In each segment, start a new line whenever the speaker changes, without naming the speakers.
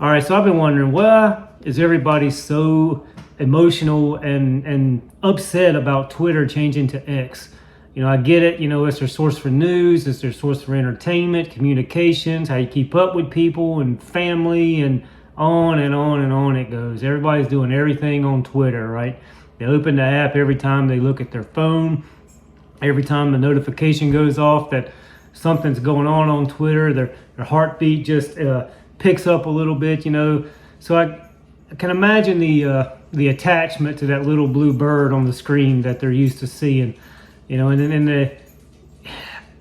All right, so I've been wondering, why is everybody so emotional and upset about Twitter changing to X? I get it. It's their source for news. It's their source for entertainment, communications, how you keep up with people and family, and on and on and on it goes. Everybody's doing everything on Twitter, right? They open the app every time they look at their phone. Every time the notification goes off that something's going on Twitter, their heartbeat just picks up a little bit, So I can imagine the attachment to that little blue bird on the screen that they're used to seeing, and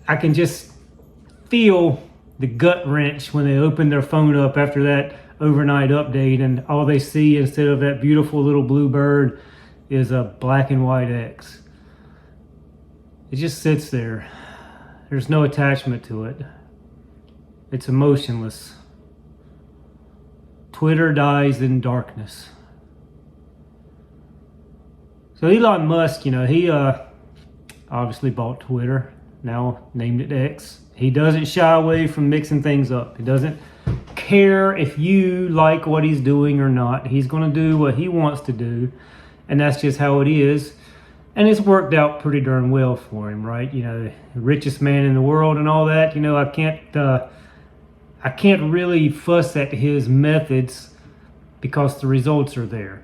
I can just feel the gut wrench when they open their phone up after that overnight update, and all they see instead of that beautiful little blue bird is a black and white X. It just sits there. There's no attachment to it. It's emotionless. Twitter dies in darkness. So Elon Musk, he obviously bought Twitter, now named it X. He doesn't shy away from mixing things up. He doesn't care if you like what he's doing or not. He's going to do what he wants to do, and that's just how it is. And it's worked out pretty darn well for him, right? The richest man in the world and all that. I can't really fuss at his methods because the results are there.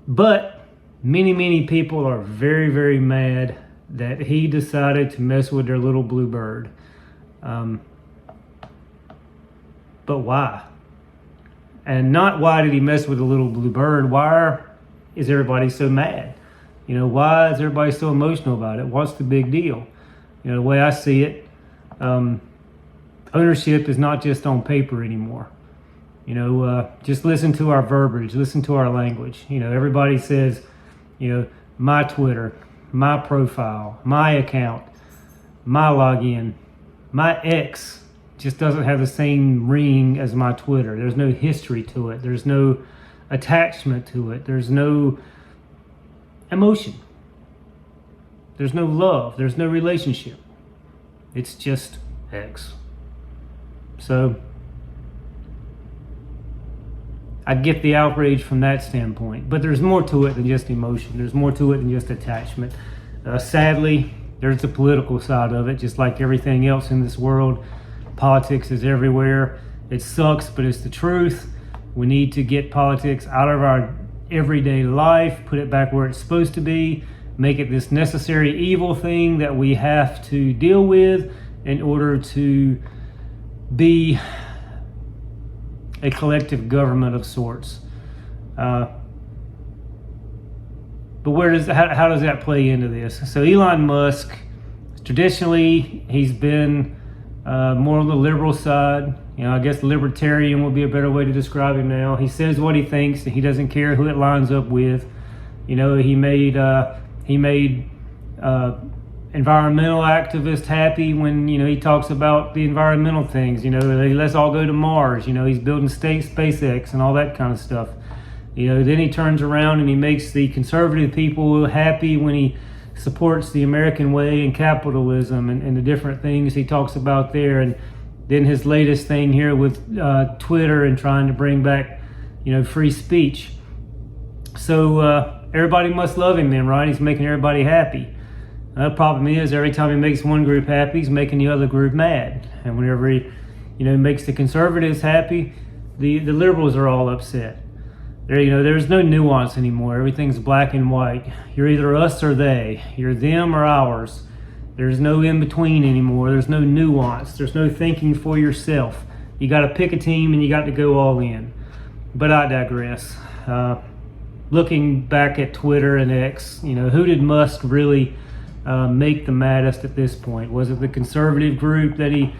But many people are very, very mad that he decided to mess with their little blue bird. But why? And not why did he mess with the little blue bird? Why is everybody so mad? Why is everybody so emotional about it? What's the big deal? The way I see it, ownership is not just on paper anymore. Just listen to our verbiage, listen to our language. Everybody says, my Twitter, my profile, my account, my login, my X just doesn't have the same ring as my Twitter. There's no history to it. There's no attachment to it. There's no emotion. There's no love. There's no relationship. It's just X. So I get the outrage from that standpoint, but there's more to it than just emotion. There's more to it than just attachment. Sadly, there's the political side of it, just like everything else in this world. Politics is everywhere. It sucks, but it's the truth. We need to get politics out of our everyday life, put it back where it's supposed to be, make it this necessary evil thing that we have to deal with in order to be a collective government of sorts. But how does that play into this? So Elon Musk, traditionally, he's been more on the liberal side. I guess libertarian would be a better way to describe him now. He says what he thinks, and he doesn't care who it lines up with. He made environmental activists happy when he talks about the environmental things. Let's all go to Mars. He's building SpaceX and all that kind of stuff. Then he turns around and he makes the conservative people happy when he supports the American way and capitalism and the different things he talks about there. And then his latest thing here with Twitter and trying to bring back, free speech. So everybody must love him then, right? He's making everybody happy. The problem is every time he makes one group happy, he's making the other group mad. And whenever he, makes the conservatives happy, the liberals are all upset. There's no nuance anymore. Everything's black and white. You're either us or they. You're them or ours. There's no in between anymore. There's no nuance. There's no thinking for yourself. You got to pick a team and you got to go all in. But I digress. Looking back at Twitter and X, who did Musk really make the maddest at this point? Was it the conservative group that he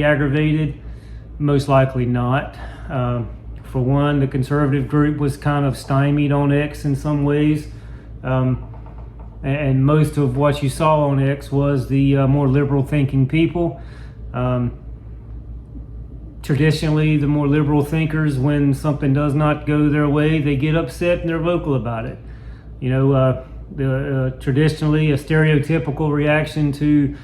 aggravated? Most likely not. For one, the conservative group was kind of stymied on X in some ways. And most of what you saw on X was the more liberal thinking people. Traditionally, the more liberal thinkers, when something does not go their way, they get upset and they're vocal about it. Traditionally a stereotypical reaction to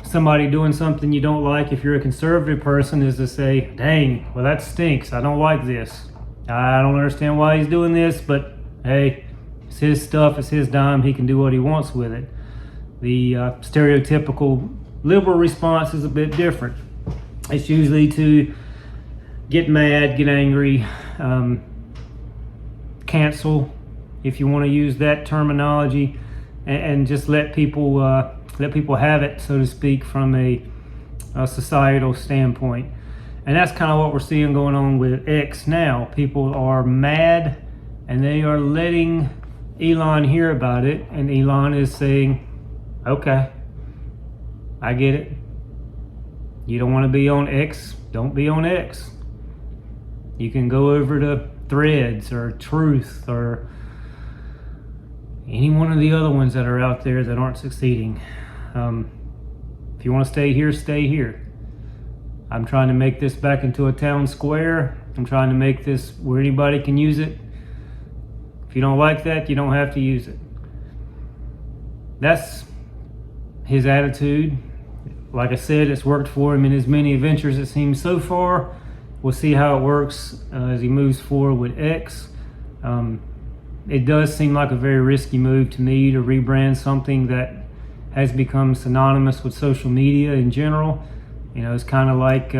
somebody doing something you don't like, if you're a conservative person, is to say, dang, well, that stinks. I don't like this. I don't understand why he's doing this, but hey, it's his stuff, it's his dime, he can do what he wants with it. The stereotypical liberal response is a bit different. It's usually to get mad, get angry, cancel, if you want to use that terminology, and just let people have it, so to speak, from a societal standpoint. And that's kind of what we're seeing going on with X now. People are mad and they are letting Elon hear about it, and Elon is saying, okay, I get it. You don't want to be on X, don't be on X. You can go over to Threads or Truth or any one of the other ones that are out there that aren't succeeding. If you want to stay here, stay here. I'm trying to make this back into a town square. I'm trying to make this where anybody can use it. If you don't like that, you don't have to use it. That's his attitude. Like I said, it's worked for him in as many adventures it seems so far. We'll see how it works as he moves forward with X. It does seem like a very risky move to me to rebrand something that has become synonymous with social media in general. You know, it's kind of like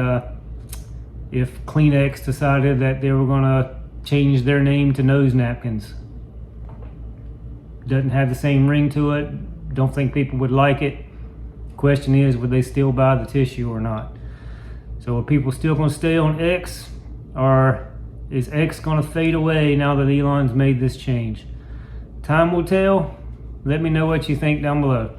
if Kleenex decided that they were going to change their name to nose napkins. Doesn't have the same ring to it. Don't think people would like it. Question is, would they still buy the tissue or not? So are people still going to stay on X, or is X going to fade away now that Elon's made this change? Time will tell. Let me know what you think down below.